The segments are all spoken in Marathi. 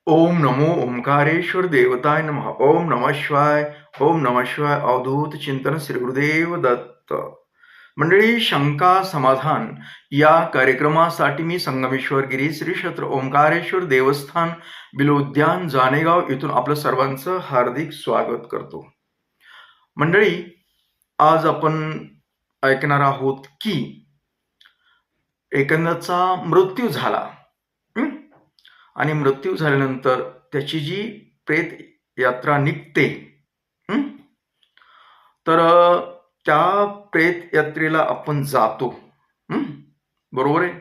ओम नमो ओंकारेश्वर देवताय नमः. ओम नमः शिवाय. ओम नमः शिवाय. अवधूत चिंतन श्री गुरुदेव दत्त. मंडळी, शंका समाधान या कार्यक्रमासाठी मी संगमेश्वर गिरी श्री क्षेत्र ओंकारेश्वर देवस्थान बिलोद्यान जानेगाव येथून आपलं सर्वांचं हार्दिक स्वागत करतो. मंडळी, आज आपण ऐकणार आहोत की एखाद्याचा मृत्यू झाला आणि मृत्यू झाल्यानंतर त्याची जी प्रेत यात्रा निघते, तर त्या प्रेत यात्रेला आपण जातो. बरोबर आहे.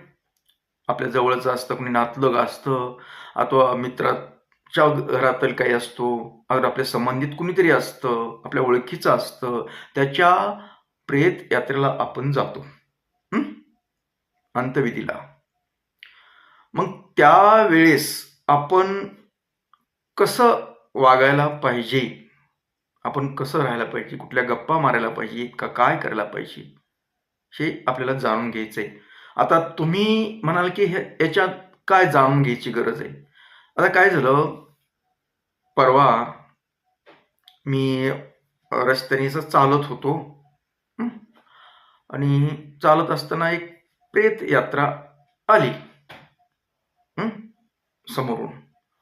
आपल्या जवळचं असतं, कोणी नातलग असतं अथवा मित्राच्या घरातील काही असतो, अगर आपल्या संबंधित कुणीतरी असतं, आपल्या ओळखीचं असतं, त्याच्या प्रेत यात्रेला आपण जातो अंत्यविधीला. मग त्यावेळेस आपण कसं वागायला पाहिजे, आपण कसं राहायला पाहिजे, कुठल्या गप्पा मारायला पाहिजे का काय करायला पाहिजे, हे आपल्याला जाणून घ्यायचंय. आता तुम्ही म्हणाल की याच्यात काय जाणून घ्यायची गरज आहे. आता काय झालं, परवा मी रस्त्याने चालत होतो आणि चालत असताना एक प्रेत यात्रा आली समोरून,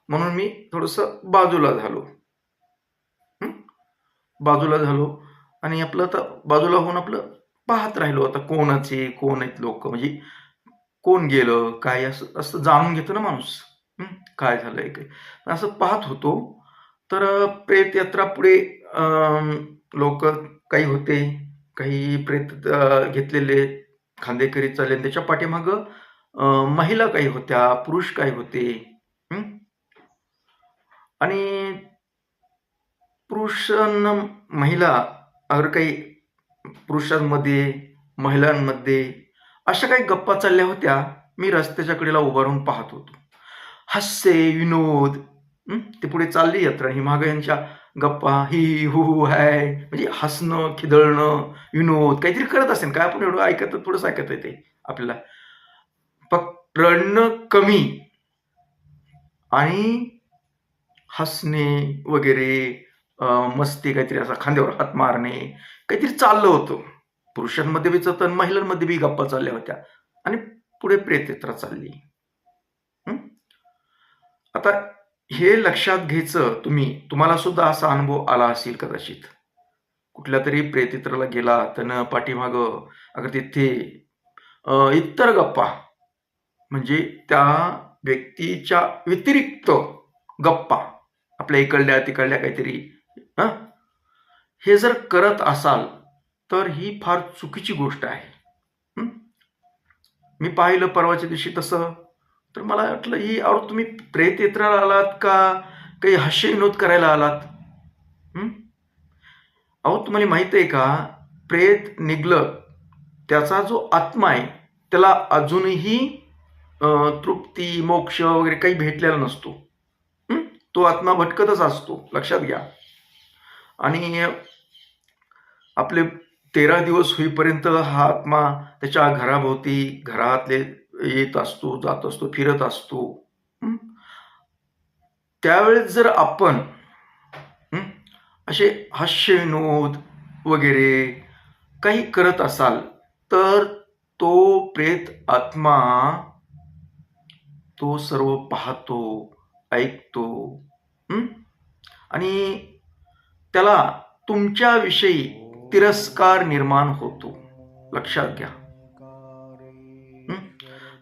म्हणून मी थोडस बाजूला झालो आणि आपलं आता बाजूला होऊन आपलं पाहत राहिलो. आता कोणाचे कोण आहेत लोक, म्हणजे कोण गेलं काय, असं असं जाणून घेतो ना माणूस, काय झालंय काय, असं पाहत होतो. तर प्रेत यात्रा पुढे लोक काही होते, काही प्रेत घेतलेले खांदेकरी चालले, त्याच्या पाठीमाग महिला काही होत्या, पुरुष काही होते. आणि पुरुषांना महिला, अगर काही पुरुषांमध्ये महिलांमध्ये अशा काही गप्पा चालल्या होत्या. मी रस्त्याच्या कडेला उभा राहून पाहत होतो. हास्य विनोद, ते पुढे चालली यात्रा, ही माग यांच्या गप्पा, ही हु हाय, म्हणजे हसणं खिदळणं विनोद काहीतरी करत असेल. काय आपण एवढं ऐकत, थोडंच ऐकत येते आपल्याला. फक्त रडणं कमी आणि हसणे वगैरे, मस्ती, काहीतरी असा खांद्यावर हात मारणे, काहीतरी चाललं होतं. पुरुषांमध्ये बी आणि महिलांमध्ये बी गप्पा चालल्या होत्या आणि पुढे प्रेतयात्रा चालली. आता हे लक्षात घ्यायचं, तुम्हाला सुद्धा असा अनुभव आला असेल कदाचित. कुठल्या तरी प्रेतयात्रेला गेला त्यानं पाठीमाग अगर तिथे इतर गप्पा, म्हणजे त्या व्यक्तीच्या व्यतिरिक्त गप्पा, आपल्या इकडल्या तिकडल्या काहीतरी, हे जर करत असाल तर ही फार चुकीची गोष्ट आहे. मी पाहिलं परवाच्या दिवशी तसं, तर मला वाटलं ही तुम्ही प्रेत यात्रेला आलात का काही हास्य विनोद करायला आलात. तुम्हाला माहित आहे का, प्रेत निघलं, त्याचा जो आत्मा आहे त्याला अजूनही तृप्ती मोक्ष वगैरे काही भेटलेला नसतो. तो आत्मा भटकतच असतो, लक्षात घ्या. आणि आपले 13 दिवस होईपर्यंत हा आत्मा त्याच्या घराभोवती, घरातले येत असतो, जात असतो, फिरत असतो. त्यावेळेस जर आपण असे हास्य विनोद वगैरे काही करत असाल तर तो प्रेत आत्मा तो सर्व पाहतो, ऐकतो आणि त्याला तुमच्याविषयी तिरस्कार निर्माण होतो. लक्षात घ्या.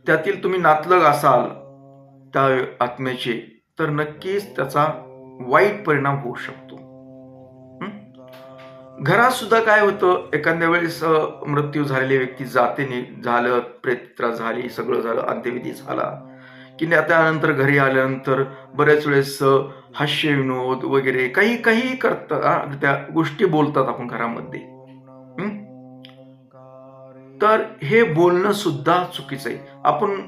त्यातील तुम्ही नातलग असाल त्या आत्म्याचे, तर नक्कीच त्याचा वाईट परिणाम होऊ शकतो. घरात सुद्धा काय होतं, एखाद्या वेळेस मृत्यू झालेली व्यक्ती जाते, झालं, प्रेतयात्रा झाली, सगळं झालं, अंत्यविधी झाला की त्यानंतर घरी आल्यानंतर बऱ्याच वेळेस हास्य विनोद वगैरे काही काही करतात, त्या गोष्टी बोलतात आपण घरामध्ये. तर हे बोलणं सुद्धा चुकीचं आहे. आपण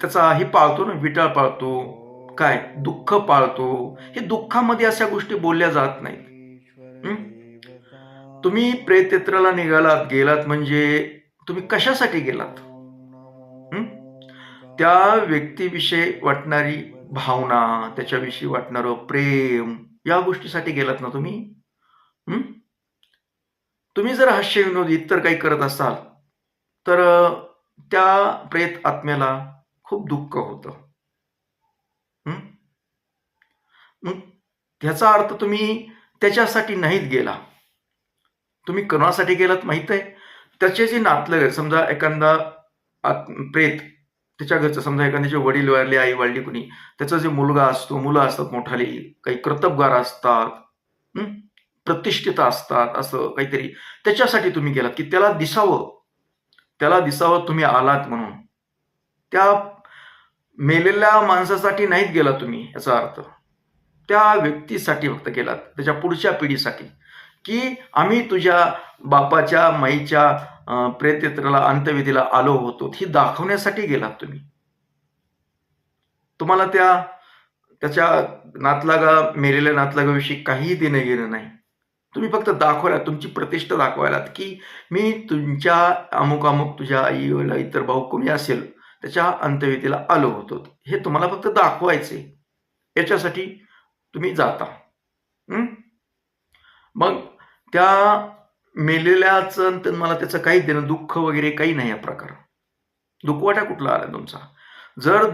त्याचा हे पाळतो ना, विटाळ पाळतो, काय दुःख पाळतो. हे दुःखामध्ये अशा गोष्टी बोलल्या जात नाहीत. तुम्ही प्रेतयात्रेला निघालात, गेलात म्हणजे तुम्ही कशासाठी गेलात. त्या व्यक्तीविषयी वाटणारी भावना, त्याच्याविषयी वाटणारं प्रेम, या गोष्टीसाठी गेलात ना तुम्ही. तुम्ही जर हास्य विनोद इतर काही करत असाल तर त्या प्रेत आत्म्याला खूप दुःख होतं. मग ह्याचा अर्थ तुम्ही त्याच्यासाठी नाहीच गेला. तुम्ही कोणासाठी गेलात माहित आहे? त्याचे जे नातलग, समजा एखादा प्रेत, त्याच्या घरचं, समजा एखाद्याचे वडील वारले, आई वारली कुणी, त्याचा जे मुलगा असतो, मुलं असतात मोठाली, काही कर्तबगार असतात, प्रतिष्ठित असतात, असं काहीतरी, त्याच्यासाठी तुम्ही गेलात की त्याला दिसावं तुम्ही आलात म्हणून. त्या मेलेल्या माणसासाठी नाहीच गेला तुम्ही, याचा अर्थ त्या व्यक्तीसाठी फक्त गेलात, त्याच्या पुढच्या पिढीसाठी, की आम्ही तुझ्या बापाच्या माईच्या प्रेतयात्रेला, अंत्यविधीला आलो होतो, ही दाखवण्यासाठी गेलात तुम्ही. तुम्हाला त्याच्या मेलेल्या नातलागाविषयी काहीही देणं घेणं नाही. तुम्ही फक्त दाखवायला, तुमची प्रतिष्ठा दाखवायलात की मी तुमच्या अमुक अमुक, तुझ्या आई वडील, इतर भाऊ कोणी असेल, त्याच्या अंत्यविधीला आलो होतो, हे तुम्हाला फक्त दाखवायचे, याच्यासाठी तुम्ही जाता. मग त्या मेलेल्याचं मला त्याचं काही देणं, दुःख वगैरे काही नाही. हा प्रकार दुःखवाटा कुठला आला तुमचा? जर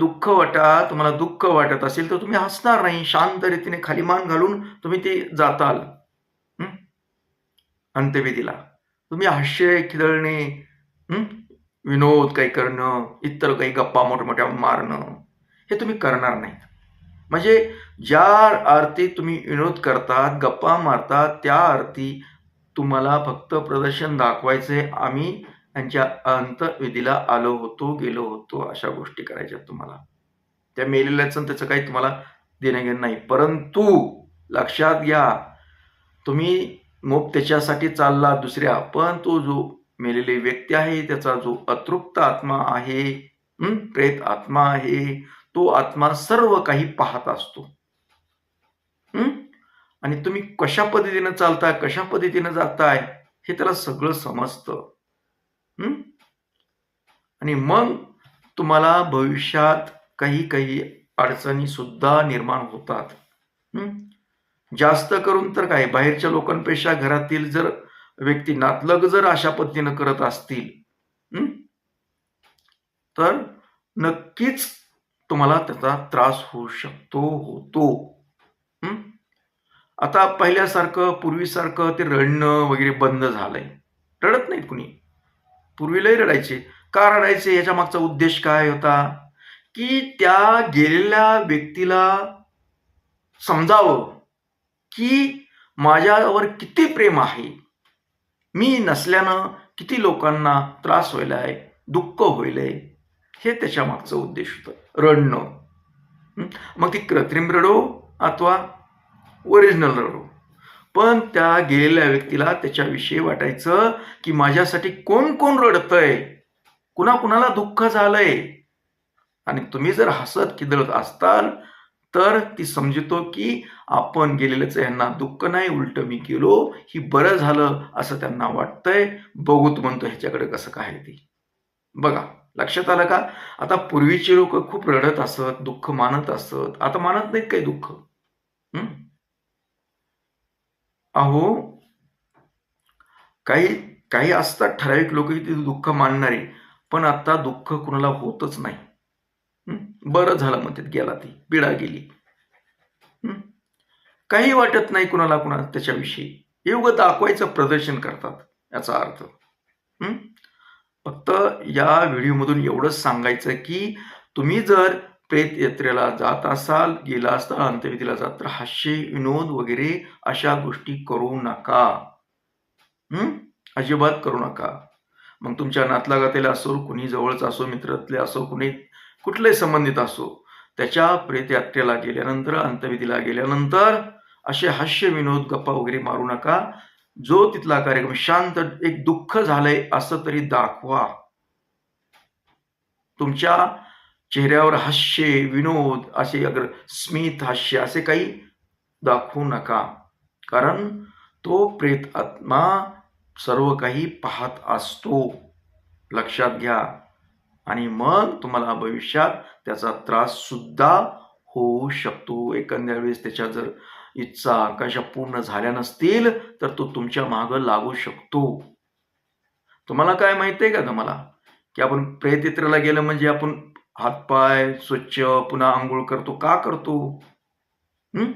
तुम्हाला दुःख वाटत असेल तर तुम्ही हसणार नाही, शांत रीतीने खाली मान घालून तुम्ही ते जाताल अंत्यविधीला. तुम्ही हास्य खिदळणे, विनोद काही करणं, इतर काही गप्पा मोठमोठ्या मारणं, हे तुम्ही करणार नाही. म्हणजे ज्या अर्थी तुम्ही विनोद करतात, गप्पा मारतात, त्या अर्थी तुम्हाला फक्त प्रदर्शन दाखवायचे, आम्ही त्यांच्या अंत्यविधीला आलो होतो, गेलो होतो, अशा गोष्टी करायच्या तुम्हाला. त्या मेलेल्याचं त्याचं काही तुम्हाला देणं घेणं नाही. परंतु लक्षात घ्या, तुम्ही मग त्याच्यासाठी चालला दुसऱ्या, पण तो जो मेलेली व्यक्ती आहे, त्याचा जो अतृप्त आत्मा आहे, प्रेत आत्मा आहे, तो आत्मा सर्व काही पाहत असतो. आणि तुम्ही कशा पद्धतीनं चालताय, कशा पद्धतीनं जाताय, हे त्याला सगळं समजतं. आणि मग तुम्हाला भविष्यात काही अडचणी सुद्धा निर्माण होतात. जास्त करून तर काय, बाहेरच्या लोकांपेक्षा घरातील जर व्यक्ती, नातलग जर अशा पद्धतीनं करत असतील तर नक्कीच तुम्हाला त्याचा त्रास होऊ शकतो, होतो. आता पहिल्यासारखं, पूर्वीसारखं ते रडणं वगैरे बंद झालंय. रडत नाहीत कुणी. पूर्वी लय रडायचे. का रडायचे? याच्या मागचा उद्देश काय होता? की त्या गेलेल्या व्यक्तीला समजावं की माझ्यावर किती प्रेम आहे, मी नसल्यानं किती लोकांना त्रास व्हायलाय, दुःख व्हायलंय, हे त्याच्या मागचा उद्देश होता, रडणं. मग ती कृत्रिम रडो अथवा ओरिजिनल रडो, पण त्या गेलेल्या व्यक्तीला त्याच्याविषयी वाटायचं की माझ्यासाठी कोण कोण रडतंय, कुणाला दुःख झालंय. आणि तुम्ही जर हसत खिदळत असताल तर ती समजतो की आपण गेलेलंच, यांना दुःख नाही, उलट मी गेलो, ही बरं झालं असं त्यांना वाटतंय, बघूत म्हणतो ह्याच्याकडे कसं काय ते. बघा, लक्षात आलं का? आता पूर्वीचे लोक खूप रडत असत, दुःख मानत असत, आता मानत नाहीत काही दुःख. अहो, काही असतात ठराविक लोक ते दुःख मानणारे, पण आता दुःख कुणाला होतच नाही. बरं झालं म्हणतात, गेला ती पिढा गेली, काही वाटत नाही कुणाला त्याच्याविषयी. एवढं दाखवायचं प्रदर्शन करतात, याचा अर्थ. फक्त या व्हिडिओमधून एवढंच सांगायचं की तुम्ही जर प्रेत यात्रेला जात असाल, गेला असता अंत्यविधीला जात, तर हास्य विनोद वगैरे अशा गोष्टी करू नका. अजिबात करू नका. मग तुमच्या नातलागातील असो, कुणी जवळच असो, मित्रातले असो, कुणी कुठलेही संबंधित असो, त्याच्या प्रेत यात्रेला गेल्यानंतर, अंत्यविधीला गेल्यानंतर असे हास्य विनोद गप्पा वगैरे मारू नका. जो तिथला कार्यक्रम शांत, एक दुःख झालंय असं तरी दाखवा. तुमच्या चेहऱ्यावर हास्य विनोद असे, अगर स्मित हास्य असे काही दाखवू नका, कारण तो प्रेत आत्मा सर्व काही पाहत असतो, लक्षात घ्या. आणि मग तुम्हाला भविष्यात त्याचा त्रास सुद्धा होऊ शकतो. एखाद्या वेळेस त्याच्या जर इच्छा, आकांक्षा पूर्ण झाल्या नसतील, तर तो तुमच्या मागं लागू शकतो. तुम्हाला काय माहिती का तुम्हाला, की आपण प्रेतयात्रेला गेलं म्हणजे आपण हातपाय स्वच्छ पुन्हा अंघोळ करतो. का करतो? हं?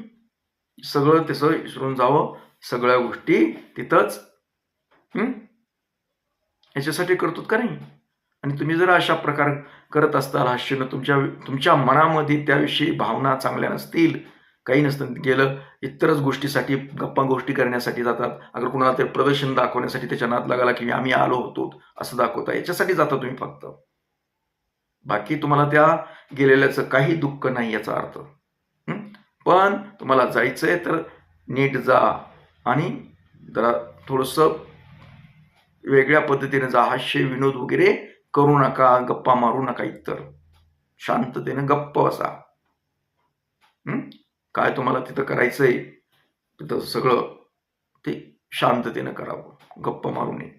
सगळं तसं विसरून जावं, सगळ्या गोष्टी तिथंच याच्यासाठी करतो का नाही? आणि तुम्ही जर अशा प्रकार करत असताल हास्यानं तुमच्या मनामध्ये त्याविषयी भावना चांगल्या नसतील, काही नसतं, गेलं इतरच गोष्टीसाठी गप्पा गोष्टी करण्यासाठी जातात. अगर कुणाला ते प्रदर्शन दाखवण्यासाठी त्याच्या नाद लागला की आम्ही आलो होतो असं दाखवता, याच्यासाठी जाता तुम्ही फक्त. बाकी तुम्हाला त्या गेलेल्याचं काही दुःख नाही याचा अर्थ. पण तुम्हाला जायचंय तर नीट जा आणि जरा थोडंसं वेगळ्या पद्धतीने जा. हास्य विनोद वगैरे करू नका, गप्पा मारू नका, इतर शांततेने गप्प बसा. काय तुम्हाला तिथं करायचंय तिथं सगळं ते शांततेनं करावं, गप्पा मारू नये,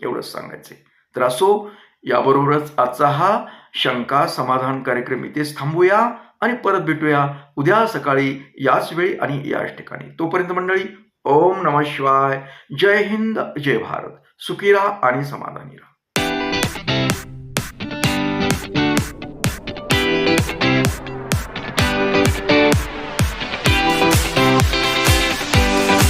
एवढंच सांगायचंय. तर असो, याबरोबरच आजचा हा शंका समाधान कार्यक्रम इथेच थांबूया आणि परत भेटूया उद्या सकाळी याच वेळी आणि याच ठिकाणी. तोपर्यंत मंडळी, ओम नमः शिवाय. जय हिंद, जय भारत. सुखी राहा आणि समाधानी राहा.